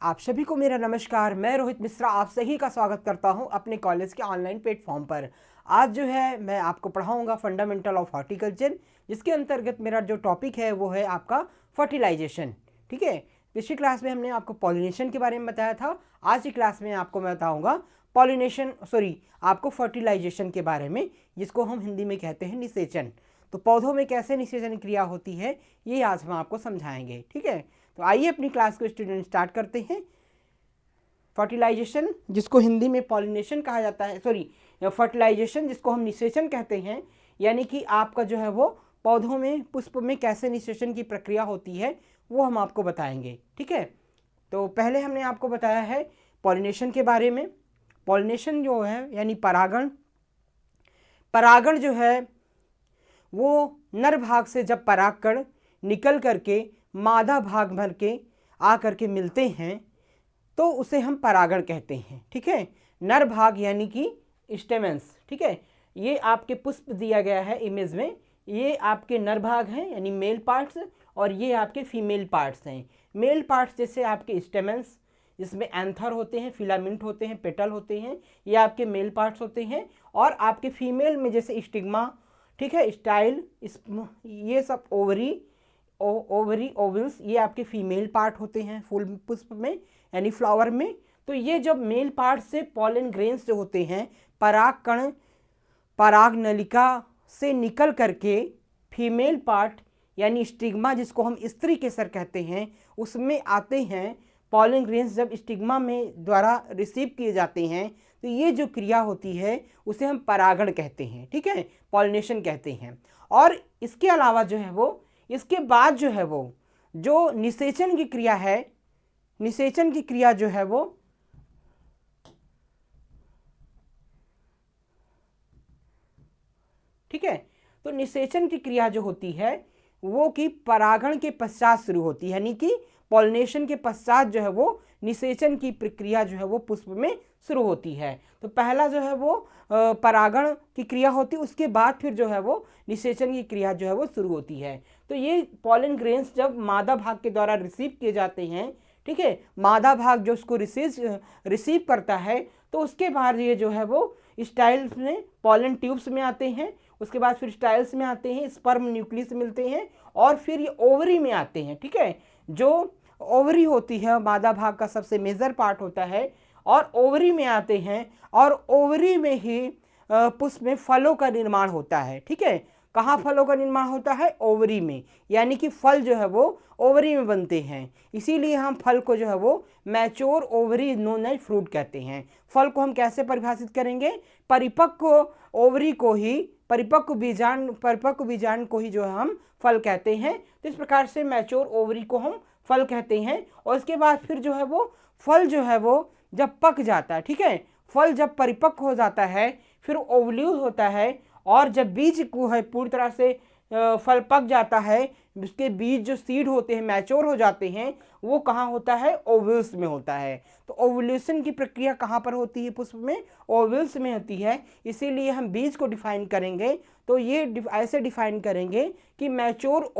आप सभी को मेरा नमस्कार। मैं रोहित मिश्रा आप सभी का स्वागत करता हूं अपने कॉलेज के ऑनलाइन प्लेटफॉर्म पर। आज जो है मैं आपको पढ़ाऊंगा फंडामेंटल ऑफ हॉर्टिकल्चर, जिसके अंतर्गत मेरा जो टॉपिक है वो है आपका फर्टिलाइजेशन। ठीक है, पिछली क्लास में हमने आपको पॉलिनेशन के बारे में बताया था। आज की क्लास में आपको मैं बताऊँगा आपको फर्टिलाइजेशन के बारे में, जिसको हम हिंदी में कहते हैं निषेचन। तो पौधों में कैसे निषेचन क्रिया होती है ये आज हम आपको समझाएंगे। ठीक है, तो आइए अपनी क्लास को स्टूडेंट स्टार्ट करते हैं। फर्टिलाइजेशन, जिसको हिंदी में पॉलिनेशन कहा जाता है, फर्टिलाइजेशन जिसको हम निषेचन कहते हैं, यानी कि आपका जो है वो पौधों में पुष्प में कैसे निषेचन की प्रक्रिया होती है वो हम आपको बताएंगे। ठीक है, तो पहले हमने आपको बताया है पॉलिनेशन के बारे में। पॉलिनेशन जो है यानी परागण जो है वो नर भाग से जब परागकण निकल करके मादा भाग भर के आ करके मिलते हैं तो उसे हम परागण कहते हैं। ठीक है, नर भाग यानी कि स्टेमेंस। ठीक है, ये आपके पुष्प दिया गया है इमेज में, ये आपके नर भाग हैं यानी मेल पार्ट्स, और ये आपके फीमेल पार्ट्स हैं। मेल पार्ट्स जैसे आपके स्टेमेंस, जिसमें एंथर होते हैं, फिलामेंट होते हैं, पेटल होते हैं, ये आपके मेल पार्ट्स होते हैं। और आपके फीमेल में जैसे स्टिग्मा, ठीक है, स्टाइल, ये सब ओवरी ओवल्स, ये आपके फीमेल पार्ट होते हैं फूल पुष्प में यानी फ्लावर में। तो ये जब मेल पार्ट से पॉलन ग्रेन्स जो होते हैं, परागकण पराग नलिका से निकल करके फीमेल पार्ट यानी स्टिग्मा, जिसको हम स्त्री केसर कहते हैं, उसमें आते हैं। पॉलन ग्रेन्स जब स्टिग्मा में द्वारा रिसीव किए जाते हैं तो ये जो क्रिया होती है उसे हम परागण कहते हैं। ठीक है, पॉलिनेशन कहते हैं। और इसके अलावा जो है वो इसके बाद जो है वो जो निषेचन की क्रिया है, निषेचन की क्रिया जो है वो ठीक है, तो निषेचन की क्रिया जो होती है वो कि परागण के पश्चात शुरू होती है, यानी कि पॉलिनेशन के पश्चात जो है वो निषेचन की प्रक्रिया जो है वो पुष्प में शुरू होती है। तो पहला जो है वो परागण की क्रिया होती है, उसके बाद फिर जो है वो निषेचन की क्रिया जो है वो शुरू होती है। तो ये पॉलन ग्रेन्स जब मादा भाग के द्वारा रिसीव किए जाते हैं, ठीक है, मादा भाग जो उसको रिसीव करता है, तो उसके बाद ये जो है वो स्टाइल्स में पॉलन ट्यूब्स में आते हैं, उसके बाद फिर स्टाइल्स में आते हैं, स्पर्म न्यूक्लियस मिलते हैं, और फिर ये ओवरी में आते हैं। ठीक है, जो ओवरी होती है मादा भाग का सबसे मेजर पार्ट होता है, और ओवरी में आते हैं, और ओवरी में ही पुष्प में फलों का निर्माण होता है। ठीक है, कहाँ फलों का निर्माण होता है? ओवरी में, यानी कि फल जो है वो ओवरी में बनते हैं। इसीलिए हम फल को जो है वो mature ovary known as fruit कहते हैं। फल को हम कैसे परिभाषित करेंगे? परिपक्व ओवरी को ही, परिपक्व बीजांड को ही जो है हम फल कहते हैं। तो इस प्रकार से मैच्योर ओवरी को हम फल कहते हैं। और इसके बाद फिर जो है वो फल जो है वो जब पक जाता है, ठीक है, फल जब परिपक्व हो जाता है, फिर ओवल्यूल होता है, और जब बीज को है पूरी तरह से फल पक जाता है, उसके बीज जो सीड होते हैं मैच्योर हो जाते हैं, वो कहाँ होता है? ओवल्स में होता है। तो ओवुलेशन की प्रक्रिया कहाँ पर होती है पुष्प में? ओवल्स में होती है। इसीलिए हम बीज को डिफाइन करेंगे तो ये ऐसे डिफाइन करेंगे कि mature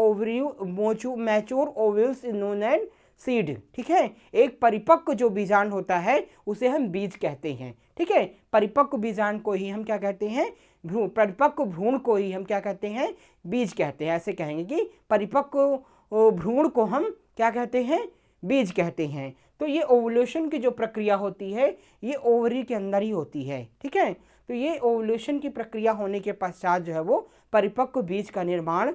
ovules is known as seed. ठीक है, एक परिपक्व जो बीजांड होता है उसे हम बीज कहते हैं। ठीक है, परिपक्व बीजांड को ही हम क्या कहते हैं? परिपक्व भ्रूण को ही हम क्या कहते हैं? बीज कहते हैं। ऐसे कहेंगे कि परिपक्व भ्रूण को हम क्या कहते हैं? बीज कहते हैं। तो ये ओवुलेशन की जो प्रक्रिया होती है ये ओवरी के अंदर ही होती है। ठीक है, तो ये ओवुलेशन की प्रक्रिया होने के पश्चात जो है वो परिपक्व बीज का निर्माण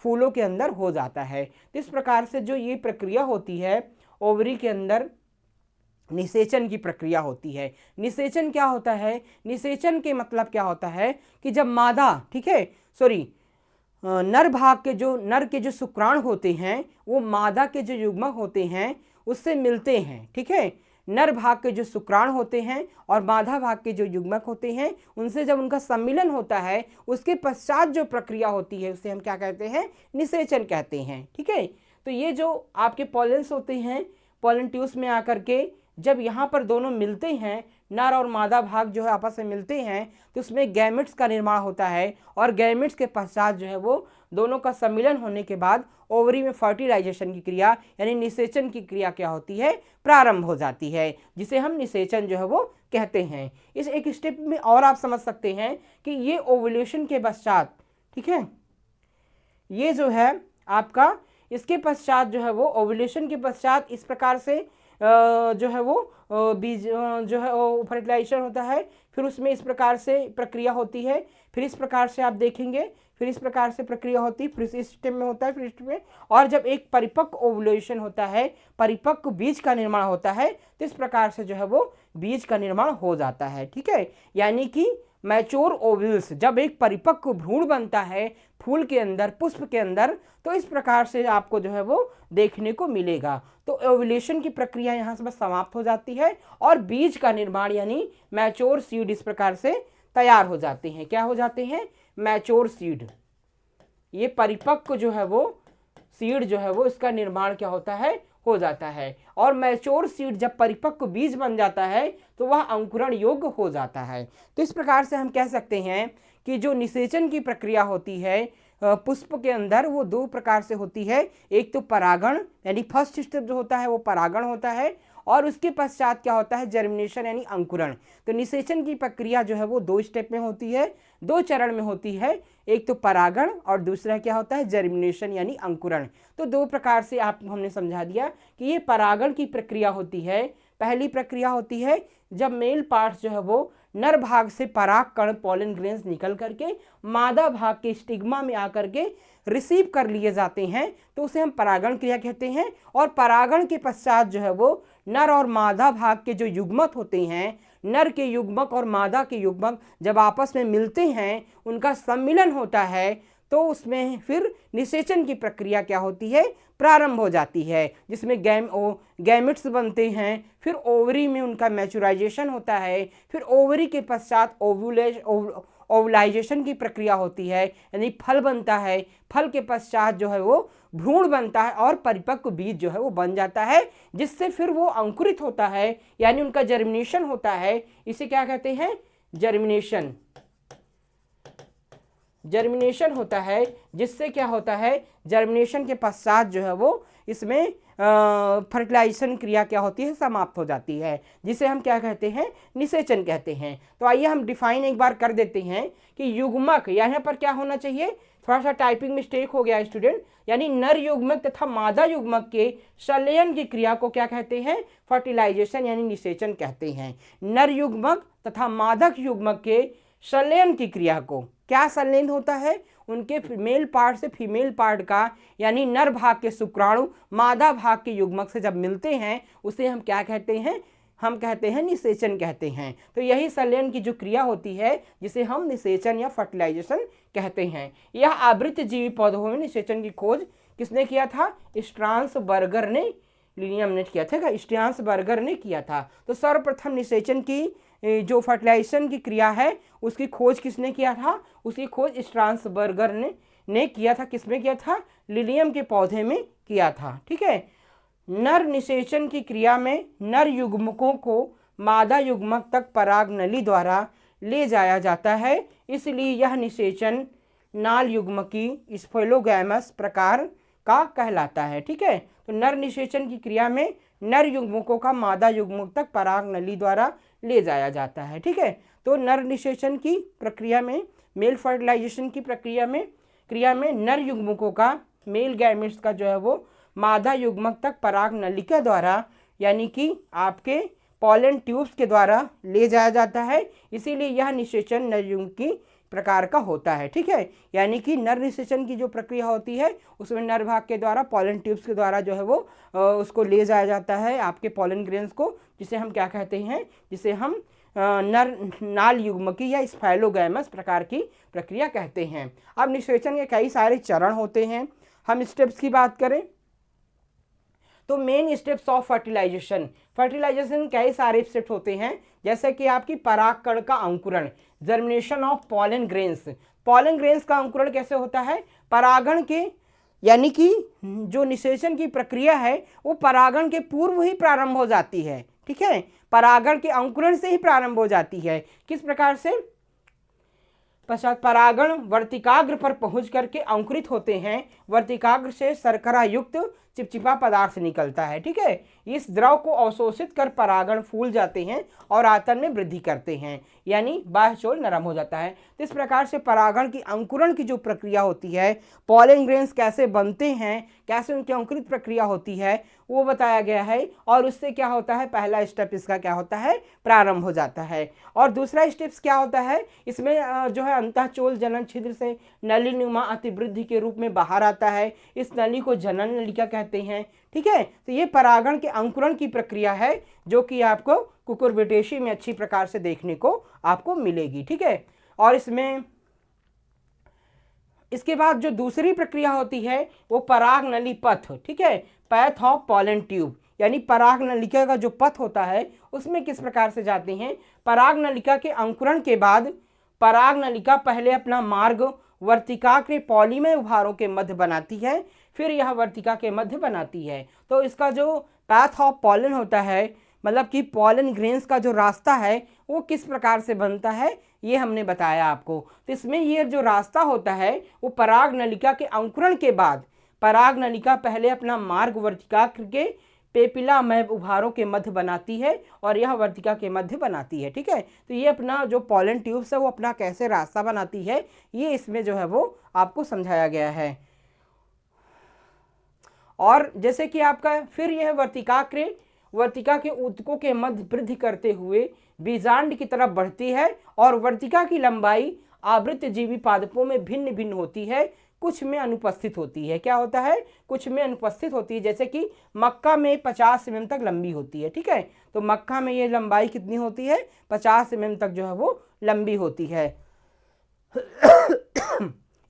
फूलों के अंदर हो जाता है। तो इस प्रकार से जो ये प्रक्रिया होती है ओवरी के अंदर, निषेचन की प्रक्रिया होती है। निषेचन क्या होता है? निषेचन के मतलब क्या होता है कि जब मादा, ठीक है, नर के जो शुक्राणु होते हैं वो मादा के जो युग्मक होते हैं उससे मिलते हैं। ठीक है, नर भाग के जो शुक्राणु होते हैं और मादा भाग के जो युग्मक होते हैं, उनसे जब उनका सम्मिलन होता है उसके पश्चात जो प्रक्रिया होती है उसे हम क्या कहते हैं? निषेचन कहते हैं। ठीक है, तो ये जो आपके पॉलेंस होते हैं, पॉलन ट्यूब्स में आकर के जब यहाँ पर दोनों मिलते हैं नर और मादा भाग जो है आपस में मिलते हैं तो उसमें गैमेट्स का निर्माण होता है, और गैमेट्स के पश्चात जो है वो दोनों का सम्मिलन होने के बाद ओवरी में फर्टिलाइजेशन की क्रिया यानी निषेचन की क्रिया क्या होती है, प्रारंभ हो जाती है, जिसे हम निषेचन जो है वो कहते हैं। इस एक स्टेप में और आप समझ सकते हैं कि ये ओवुलेशन के पश्चात, ठीक है, ये जो है आपका इसके पश्चात जो है वो ओवुलेशन के पश्चात इस प्रकार से जो है वो बीज जो है वो फर्टिलाइजेशन होता है, फिर उसमें इस प्रकार से प्रक्रिया होती है, फिर इस प्रकार से आप देखेंगे, फिर इस प्रकार से प्रक्रिया होती है, फिर इस स्टेप में होता है, फिर इस स्टेप में, और जब एक परिपक्व ओवुलेशन होता है, परिपक्व बीज का निर्माण होता है, तो इस प्रकार से जो है वो बीज का निर्माण हो जाता है। ठीक है, यानी कि मैच्योर ओव्यूल्स, जब एक परिपक्व भ्रूण बनता है फूल के अंदर, पुष्प के अंदर, तो इस प्रकार से आपको जो है वो देखने को मिलेगा। तो ओव्यूलेशन की प्रक्रिया यहाँ से बस समाप्त हो जाती है और बीज का निर्माण यानी मैच्योर सीड इस प्रकार से तैयार हो जाते हैं। क्या हो जाते हैं? Mature seed. ये परिपक्व जो है वो सीड जो है वो इसका निर्माण क्या होता है, हो जाता है। और मैच्योर सीड जब परिपक्व बीज बन जाता है तो वह अंकुरण योग्य हो जाता है। तो इस प्रकार से हम कह सकते हैं कि जो निषेचन की प्रक्रिया होती है पुष्प के अंदर वो दो प्रकार से होती है। एक तो परागण यानी फर्स्ट स्टेप जो होता है वो परागण होता है, और उसके पश्चात क्या होता है, जर्मिनेशन यानी अंकुरण। तो निषेचन की प्रक्रिया जो है वो दो स्टेप में होती है, दो चरण में होती है। एक तो परागण और दूसरा क्या होता है, जर्मिनेशन यानी अंकुरण। तो दो प्रकार से आप हमने समझा दिया कि ये परागण की प्रक्रिया होती है। पहली प्रक्रिया होती है जब मेल पार्ट्स जो है वो नर भाग से पराग कण पॉलन ग्रेन्स निकल करके मादा भाग के स्टिग्मा में आकर के रिसीव कर लिए जाते हैं, तो उसे हम परागण क्रिया कहते हैं। और परागण के पश्चात जो है वो नर और मादा भाग के जो युग्मक होते हैं, नर के युग्मक और मादा के युग्मक जब आपस में मिलते हैं, उनका सम्मिलन होता है, तो उसमें फिर निषेचन की प्रक्रिया क्या होती है, प्रारंभ हो जाती है, जिसमें गैमेट्स बनते हैं। फिर ओवरी में उनका मैच्योराइजेशन होता है। फिर ओवरी के पश्चात ओवुलाइजेशन की प्रक्रिया होती है, यानी फल बनता है। फल के पश्चात जो है वो भ्रूण बनता है और परिपक्व बीज जो है वो बन जाता है, जिससे फिर वो अंकुरित होता है, यानी उनका जर्मिनेशन होता है। इसे क्या कहते हैं, जर्मिनेशन। जर्मिनेशन होता है, जिससे क्या होता है, जर्मिनेशन के पश्चात जो है वो इसमें फर्टिलाइजेशन क्रिया क्या होती है, समाप्त हो जाती है, जिसे हम क्या कहते हैं, निषेचन कहते हैं। तो आइए हम डिफाइन एक बार कर देते हैं कि युग्मक यहाँ पर क्या होना चाहिए, थोड़ा सा टाइपिंग मिस्टेक हो गया स्टूडेंट, यानी नर युग्मक तथा मादा युग्मक के संलयन की क्रिया को क्या कहते हैं, फर्टिलाइजेशन यानी निषेचन कहते हैं। नर युग्मक तथा मादक युग्मक के संलयन की क्रिया को, क्या संलयन होता है, उनके मेल पार्ट से फीमेल पार्ट का, यानी नर भाग के शुक्राणु मादा भाग के युग्मक से जब मिलते हैं, उसे हम क्या कहते हैं, हम कहते हैं निषेचन कहते हैं। तो यही संलयन की जो क्रिया होती है जिसे हम निषेचन या फर्टिलाइजेशन कहते हैं। यह आवृतजीवी पौधों में निषेचन की खोज किसने किया था, स्ट्रासबर्गर ने, लिनियम ने किया था, स्ट्रासबर्गर ने किया था। तो सर्वप्रथम निषेचन की जो फर्टिलाइजेशन की क्रिया है उसकी खोज किसने किया था, उसकी खोज स्ट्रासबर्गर ने किया था। किसमें किया था, लिलियम के पौधे में किया था। ठीक है, नर निषेचन की क्रिया में नर युग्मकों को मादा युग्मक तक पराग नली द्वारा ले जाया जाता है, इसलिए यह निषेचन नाल युग्मकी स्फेलोगैमस प्रकार का कहलाता है। ठीक है, तो नर निषेचन की क्रिया में नर युग्मकों का मादा युग्मक तक पराग नली द्वारा ले जाया जाता है। ठीक है, तो नर निषेचन की प्रक्रिया में, मेल फर्टिलाइजेशन की क्रिया में नर युग्मकों का, मेल गैमेट्स का जो है वो मादा युग्मक तक पराग नलिका द्वारा, यानी कि आपके पॉलन ट्यूब्स के द्वारा ले जाया जाता है, इसीलिए यह निषेचन नर युग्म की प्रकार का होता है। ठीक है, यानी कि नर निषेचन की जो प्रक्रिया होती है उसमें नर भाग के द्वारा, पॉलन ट्यूब्स के द्वारा जो है वो उसको ले जाया जाता है आपके पॉलन ग्रेन्स को, जिसे हम क्या कहते हैं, जिसे हम नाल युग्मकी या स्फेलोगैमस प्रकार की प्रक्रिया कहते हैं। अब निषेचन के कई सारे चरण होते हैं। हम स्टेप्स की बात करें तो मेन स्टेप्स ऑफ फर्टिलाइजेशन कई सारे स्टेप्स होते हैं, जैसे कि आपकी परागकण का अंकुरण, germination of pollen grains. Pollen grains का अंकुरण कैसे होता है, परागण के, यानी कि जो निषेचन की प्रक्रिया है वो परागण के पूर्व ही प्रारंभ हो जाती है। ठीक है, परागण के अंकुरण से ही प्रारंभ हो जाती है। किस प्रकार से? पश्चात परागण वर्तिकाग्र पर पहुंच करके अंकुरित होते हैं। वर्तिकाग्र से शर्करा युक्त चिपचिपा पदार्थ निकलता है। ठीक है, इस द्रव को अवशोषित कर परागण फूल जाते हैं और आतन में वृद्धि करते हैं, यानी बाह्य चोल नरम हो जाता है। तो इस प्रकार से परागण की अंकुरण की जो प्रक्रिया होती है, पॉलन ग्रेन्स कैसे बनते हैं, कैसे उनकी अंकुरित प्रक्रिया होती है, वो बताया गया है। और उससे क्या होता है, पहला स्टेप इसका क्या होता है, प्रारंभ हो जाता है। और दूसरा स्टेप्स क्या होता है, इसमें जो है अंतःचोल जनन छिद्र से नलीनुमा अतिवृद्धि के रूप में बाहर आता है। इस नली को जनन नलिका कहते हैं। ठीक है, तो ये परागण के अंकुरण की प्रक्रिया है जो कि आपको कुकुरबिटेसी में अच्छी प्रकार से देखने को आपको मिलेगी। ठीक है, और इसके बाद जो दूसरी प्रक्रिया होती है वो पराग नली पथ। ठीक है, पैथ ऑफ पॉलन ट्यूब, यानी पराग नलिका का जो पथ होता है उसमें किस प्रकार से जाते हैं। पराग नलिका के अंकुरण के बाद पराग नलिका पहले अपना मार्ग वर्तिका के पॉलीमय उभारों के मध्य बनाती है, फिर यह वर्तिका के मध्य बनाती है। तो इसका जो पैथ ऑफ पॉलन होता है, मतलब कि पॉलन ग्रेन्स का जो रास्ता है वो किस प्रकार से बनता है, ये हमने बताया आपको। तो इसमें ये जो रास्ता होता है वो पराग नलिका के अंकुरण के बाद पराग नलिका पहले अपना मार्ग वर्तिका के पेपिलामय उभारों के मध्य बनाती है और यह वर्तिका के मध्य बनाती है। ठीक है, तो ये अपना जो पॉलन ट्यूब्स है वो अपना कैसे रास्ता बनाती है, ये इसमें जो है वो आपको समझाया गया है। और जैसे कि आपका फिर यह वर्तिका के ऊतकों के मध्य वृद्धि करते हुए बीजांड की तरफ बढ़ती है और वर्तिका की लंबाई आवृतजीवी पादपों में भिन्न भिन्न होती है, कुछ में अनुपस्थित होती है। क्या होता है, कुछ में अनुपस्थित होती है। जैसे कि मक्का में 50 mm तक लंबी होती है। ठीक है, तो मक्का में ये लंबाई कितनी होती है, 50 mm तक जो है वो लंबी होती है।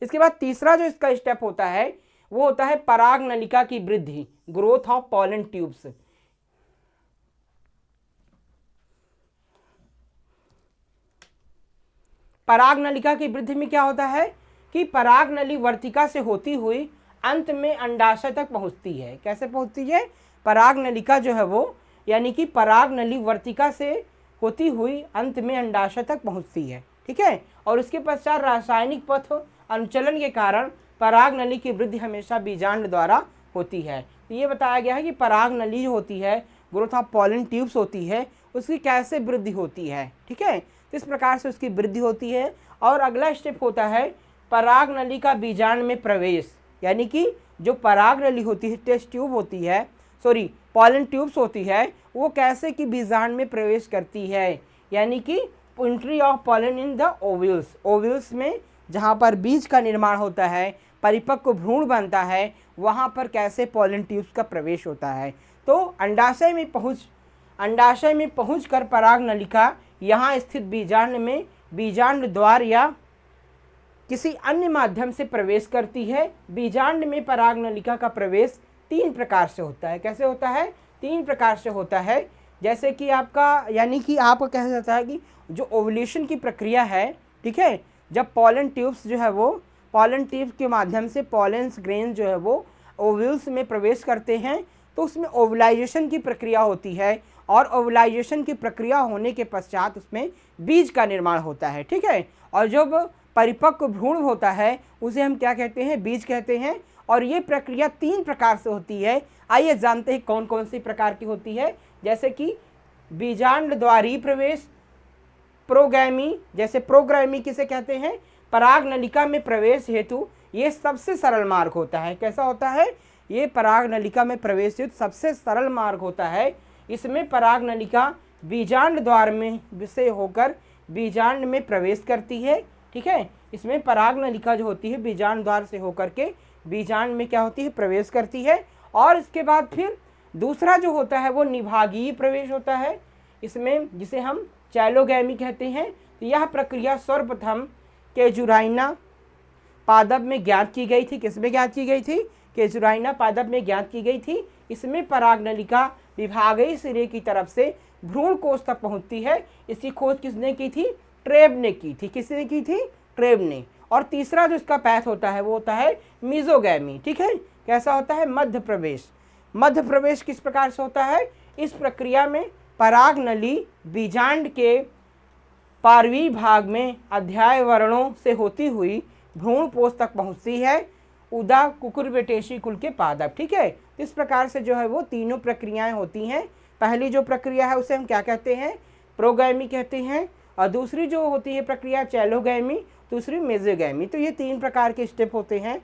इसके बाद तीसरा जो इसका स्टेप होता है वो होता है पराग नलिका की वृद्धि, ग्रोथ ऑफ पॉलन ट्यूब्स। पराग नलिका की वृद्धि में क्या होता है कि पराग नली वर्तिका से होती हुई अंत में अंडाशय तक पहुंचती है। कैसे पहुंचती है, पराग नलिका जो है वो, यानी कि पराग नली वर्तिका से होती हुई अंत में अंडाशय तक पहुंचती है। ठीक है, और उसके पश्चात रासायनिक पथ अनुचलन के कारण पराग नली की वृद्धि हमेशा बीजांड द्वारा होती है। तो ये बताया गया है कि पराग नली जो होती है, ग्रोथ ऑफ पॉलन ट्यूब्स होती है, उसकी कैसे वृद्धि होती है। ठीक है, इस प्रकार से उसकी वृद्धि होती है। और अगला स्टेप होता है पराग नली का बीजांड में प्रवेश, यानी कि जो पराग नली होती है, टेस्ट ट्यूब होती है, सॉरी पॉलन ट्यूब्स होती है, वो कैसे कि बीजांड में प्रवेश करती है, यानी कि entry of pollen in the ovules. Ovules में जहाँ पर बीज का निर्माण होता है, परिपक्व भ्रूण बनता है, वहाँ पर कैसे पॉलन ट्यूब्स का प्रवेश होता है। तो अंडाशय में पहुँच कर पराग नलिका यहाँ स्थित बीजांड द्वार या किसी अन्य माध्यम से प्रवेश करती है। बीजांड में पराग नलिका का प्रवेश 3 प्रकार से होता है। कैसे होता है, 3 प्रकार से होता है। जैसे कि आपका, यानी कि आपको कहा जाता है कि जो ओवुलेशन की प्रक्रिया है, ठीक है, जब पॉलन ट्यूब्स जो है वो पॉलन ट्यूब्स के माध्यम से पॉलन ग्रेन जो है वो ओव्यूल्स में प्रवेश करते हैं, तो उसमें ओवलाइजेशन की प्रक्रिया होती है और ओवलाइजेशन की प्रक्रिया होने के पश्चात उसमें बीज का निर्माण होता है। ठीक है, और जब परिपक्व भ्रूण होता है उसे हम क्या कहते हैं, बीज कहते हैं। और ये प्रक्रिया 3 प्रकार से होती है। आइए जानते हैं कौन कौन सी प्रकार की होती है। जैसे कि बीजांड द्वारी प्रवेश, प्रोगैमी, जैसे प्रोगैमी किसे कहते हैं, पराग नलिका में प्रवेश हेतु ये सबसे सरल मार्ग होता है। कैसा होता है, ये पराग नलिका में प्रवेश हेतु सबसे सरल मार्ग होता है। इसमें पराग नलिका बीजांड द्वार में से होकर बीजांड में प्रवेश करती है। ठीक है, इसमें पराग नलिका जो होती है बीजांड द्वार से होकर के बीजांड में क्या होती है, प्रवेश करती है। और इसके बाद फिर दूसरा जो होता है वो निभागीय प्रवेश होता है, इसमें जिसे हम चैलोगैमी कहते हैं। तो यह प्रक्रिया सर्वप्रथम केजुराइना पादप में ज्ञात की गई थी। किसमें ज्ञात की गई थी, केजुराइना पादप में ज्ञात की गई थी। इसमें पराग नलिका विभागीय सिरे की तरफ से भ्रूण कोष तक पहुंचती है। इसकी खोज किसने की थी, ट्रेब ने की थी। किसने की थी, ट्रेब ने। और तीसरा जो इसका पैथ होता है वो होता है मीजोगैमी। ठीक है, कैसा होता है, मध्य प्रवेश। मध्य प्रवेश किस प्रकार से होता है, इस प्रक्रिया में पराग नली बीजांड के पार्वी भाग में अध्याय वर्णों से होती हुई भ्रूणपोष तक पहुंचती है, उदा कुकुरबिटेसी कुल के पादप। ठीक है, इस प्रकार से जो है वो तीनों प्रक्रियाएं होती हैं। पहली जो प्रक्रिया है उसे हम क्या कहते हैं, प्रोगैमी कहते हैं, और दूसरी जो होती है प्रक्रिया चैलोगैमी, दूसरी मेजोगैमी। तो ये तीन प्रकार के स्टेप होते हैं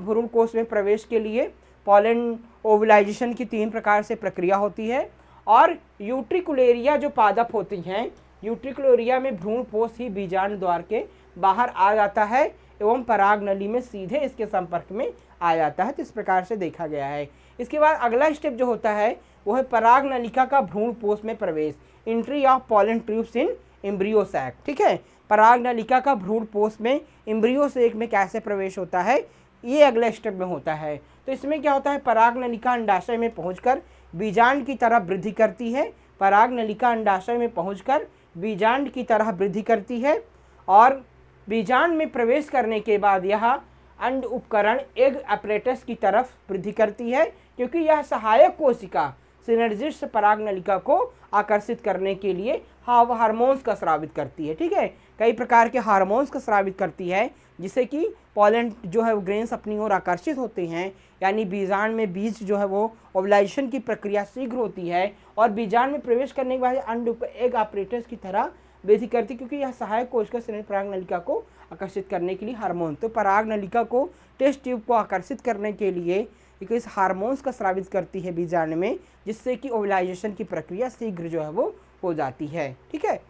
भ्रूण कोष में प्रवेश के लिए। पॉलन ओवलाइजेशन की तीन प्रकार से प्रक्रिया होती है। और यूट्रिकुलेरिया जो पादप होती हैं, यूट्रिकुलेरिया में भ्रूणपोष ही बीजांड द्वार के बाहर आ जाता है एवं पराग नली में सीधे इसके संपर्क में आ जाता है। तो इस प्रकार से देखा गया है। इसके बाद अगला स्टेप जो होता है वो है पराग नलिका का भ्रूणपोष में प्रवेश, entry of pollen tubes in embryo sac. ठीक है, पराग नलिका का भ्रूणपोष में एम्ब्रियो सैक में कैसे प्रवेश होता है, ये अगले स्टेप में होता है। तो इसमें क्या होता है, पराग नलिका अंडाशय में पहुंचकर बीजांड की तरह वृद्धि करती है। पराग नलिका अंडाशय में पहुंचकर बीजांड की तरह वृद्धि करती है और बीजांड में प्रवेश करने के बाद यह अंड उपकरण एग अपरेटस की तरफ वृद्धि करती है, क्योंकि यह सहायक कोशिका सिनर्जिस्ट पराग नलिका को आकर्षित करने के लिए हार्मोन्स का स्रावित करती है। ठीक है, कई प्रकार के हार्मोन्स का स्रावित करती है जिससे कि पॉलन जो है वो ग्रेन्स अपनी ओर आकर्षित होते हैं, यानी बीजांड में बीज जो है वो ओवलाइजेशन की प्रक्रिया शीघ्र होती है और बीजांड में प्रवेश करने के बाद अंड एग ऑपरेटर्स की तरह वृद्धि करती है, क्योंकि यह सहायक कोशिका सिनर्जिस्ट पराग नलिका को आकर्षित करने के लिए हार्मोन। तो पराग नलिका को टेस्ट ट्यूब को आकर्षित करने के लिए इस हार्मोन्स का स्रावित करती है बीजांड में, जिससे कि ओवलाइजेशन की प्रक्रिया शीघ्र जो है वो हो जाती है। ठीक है,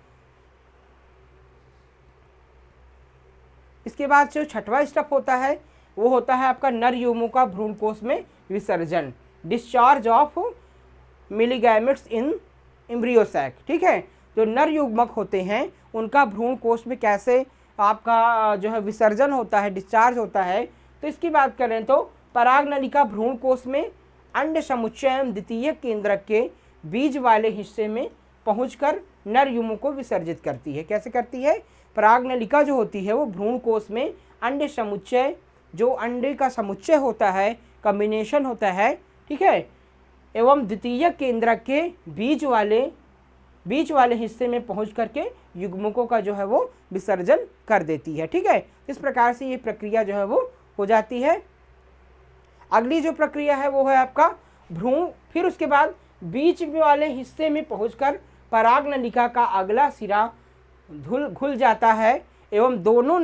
इसके बाद जो छठवां स्टेप होता है वो होता है आपका नर युग्मों का भ्रूणकोष में विसर्जन, discharge of male gametes in embryo sac. ठीक है, जो नर युग्मक होते हैं उनका भ्रूणकोष में कैसे आपका जो है विसर्जन होता है, डिस्चार्ज होता है। तो इसकी बात करें तो पराग नलिका भ्रूणकोष में अंड समुच्चय एवं द्वितीय केंद्रक के बीज वाले हिस्से में पहुंचकर नर युग्मों को विसर्जित करती है। कैसे करती है, पराग नलिका जो होती है वो भ्रूणकोष में अंड समुच्चय, जो अंडे का समुच्चय होता है, कॉम्बिनेशन होता है, ठीक है, एवं द्वितीय केंद्रक के बीच वाले हिस्से में पहुंच करके युग्मकों का जो है वो विसर्जन कर देती है। ठीक है, इस प्रकार से ये प्रक्रिया जो है वो हो जाती है। अगली जो प्रक्रिया है वो है आपका भ्रूण, फिर उसके बाद बीच वाले हिस्से में पहुंचकर पराग नलिका का अगला सिरा घुल जाता है एवं दोनों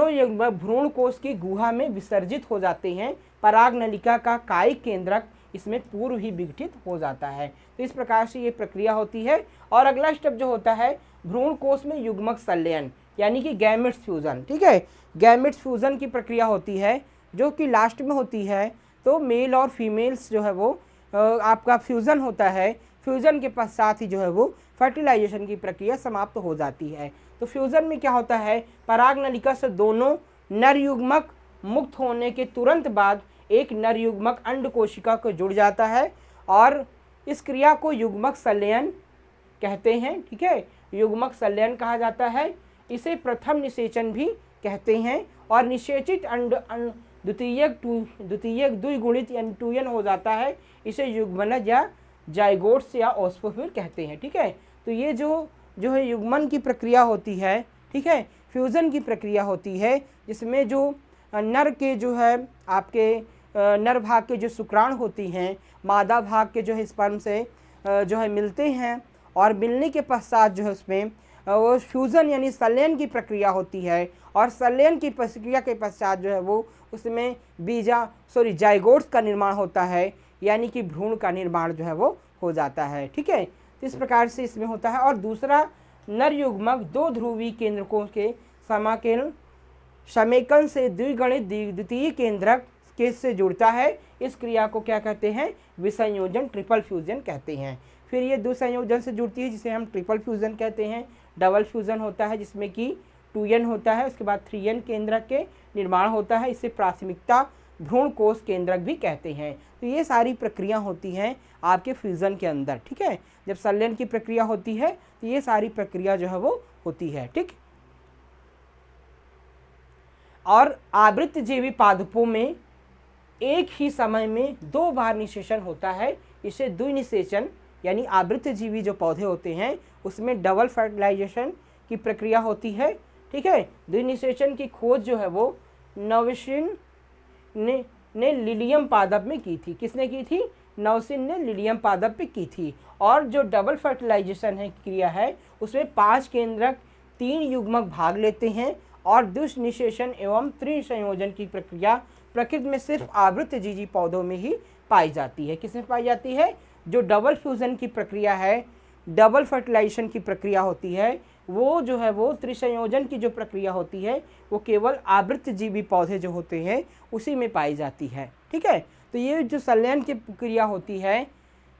युग्मक भ्रूण कोष की गुहा में विसर्जित हो जाते हैं। पराग नलिका का कायिक केंद्रक इसमें पूर्व ही विघटित हो जाता है। तो इस प्रकार से ये प्रक्रिया होती है। और अगला स्टेप जो होता है भ्रूण कोष में युग्मक संलयन, यानी कि गैमेट्स फ्यूजन। ठीक है, गैमेट्स फ्यूजन की प्रक्रिया होती है जो कि लास्ट में होती है। तो मेल और फीमेल्स जो है वो आपका फ्यूज़न होता है। फ्यूज़न के पश्चात ही जो है वो फर्टिलाइजेशन की प्रक्रिया समाप्त हो जाती है। तो फ्यूज़न में क्या होता है, पराग नलिका से दोनों नर युग्मक मुक्त होने के तुरंत बाद एक नर युग्मक अंड कोशिका को जुड़ जाता है और इस क्रिया को युग्मक संलयन कहते हैं। ठीक है, युग्मक संलयन कहा जाता है। इसे प्रथम निषेचन भी कहते हैं। और निषेचित अंड द्वितीयक द्विगुणित यानी 2n हो जाता है। इसे युग्मनज या जाइगोट्स या ओस्फोफिर कहते हैं। ठीक है, तो ये जो है युग्मन की प्रक्रिया होती है। ठीक है, फ्यूज़न की प्रक्रिया होती है जिसमें जो नर के जो है आपके नर भाग के जो शुक्राणु होती हैं मादा भाग के जो है स्पर्म से जो है मिलते हैं और मिलने के पश्चात जो है उसमें वो फ्यूज़न यानी संलयन की प्रक्रिया होती है। और संलयन की प्रक्रिया के पश्चात जो है वो उसमें जाइगोट्स का निर्माण होता है, यानी कि भ्रूण का निर्माण जो है वो हो जाता है। ठीक है, तो इस प्रकार से इसमें होता है। और दूसरा नर युग्मक दो ध्रुवीय केंद्रकों के समेकन से द्विगणित द्वितीय केंद्रक के से जुड़ता है। इस क्रिया को क्या कहते हैं, विसंयोजन ट्रिपल फ्यूजन कहते हैं। फिर ये दो संयोजन से जुड़ती है जिसे हम ट्रिपल फ्यूजन कहते हैं। डबल फ्यूजन होता है जिसमें कि 2n होता है, उसके बाद 3n केंद्रक के निर्माण होता है। इसे प्राथमिकता भ्रूण कोष केंद्रक भी कहते हैं। तो ये सारी प्रक्रिया होती हैं आपके फ्यूजन के अंदर। ठीक है, जब संलयन की प्रक्रिया होती है तो ये सारी प्रक्रिया जो है वो होती है। ठीक, और आवृत्तजीवी पादपों में एक ही समय में 2 बार निषेचन होता है। इसे द्विनिषेचन यानी आवृत्तजीवी जो पौधे होते हैं उसमें डबल फर्टिलाइजेशन की प्रक्रिया होती है। ठीक है, द्विनिषेचन की खोज जो है वो नवसिन ने लिलियम पादप में की थी। किसने की थी? नवसिन ने लिलियम पादप पे की थी। और जो डबल फर्टिलाइजेशन है क्रिया है उसमें 5 केंद्रक 3 युग्मक भाग लेते हैं और द्विनिषेचन एवं त्रिसंयोजन की प्रक्रिया प्रकृति में सिर्फ आवृत्तजीवी पौधों में ही पाई जाती है। किसमें पाई जाती है? जो डबल फ्यूजन की प्रक्रिया है, डबल फर्टिलाइजेशन की प्रक्रिया होती है, वो जो है वो त्रिसंयोजन की जो प्रक्रिया होती है वो केवल आवृत्तजीवी पौधे जो होते हैं उसी में पाई जाती है। ठीक है, तो ये जो संलयन की प्रक्रिया होती है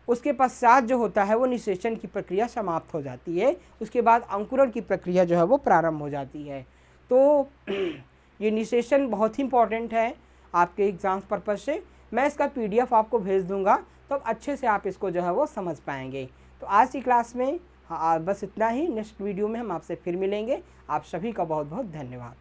उसके पश्चात जो होता है वो निषेचन की प्रक्रिया समाप्त हो जाती है। उसके बाद अंकुरण की प्रक्रिया जो है वो प्रारंभ हो जाती है। तो ये निषेचन बहुत ही इंपॉर्टेंट है आपके एग्जाम्स पर्पज से। मैं इसका PDF आपको भेज दूंगा तो अब अच्छे से आप इसको जो है वो समझ पाएंगे। तो आज की क्लास में बस इतना ही। नेक्स्ट वीडियो में हम आपसे फिर मिलेंगे। आप सभी का बहुत बहुत धन्यवाद।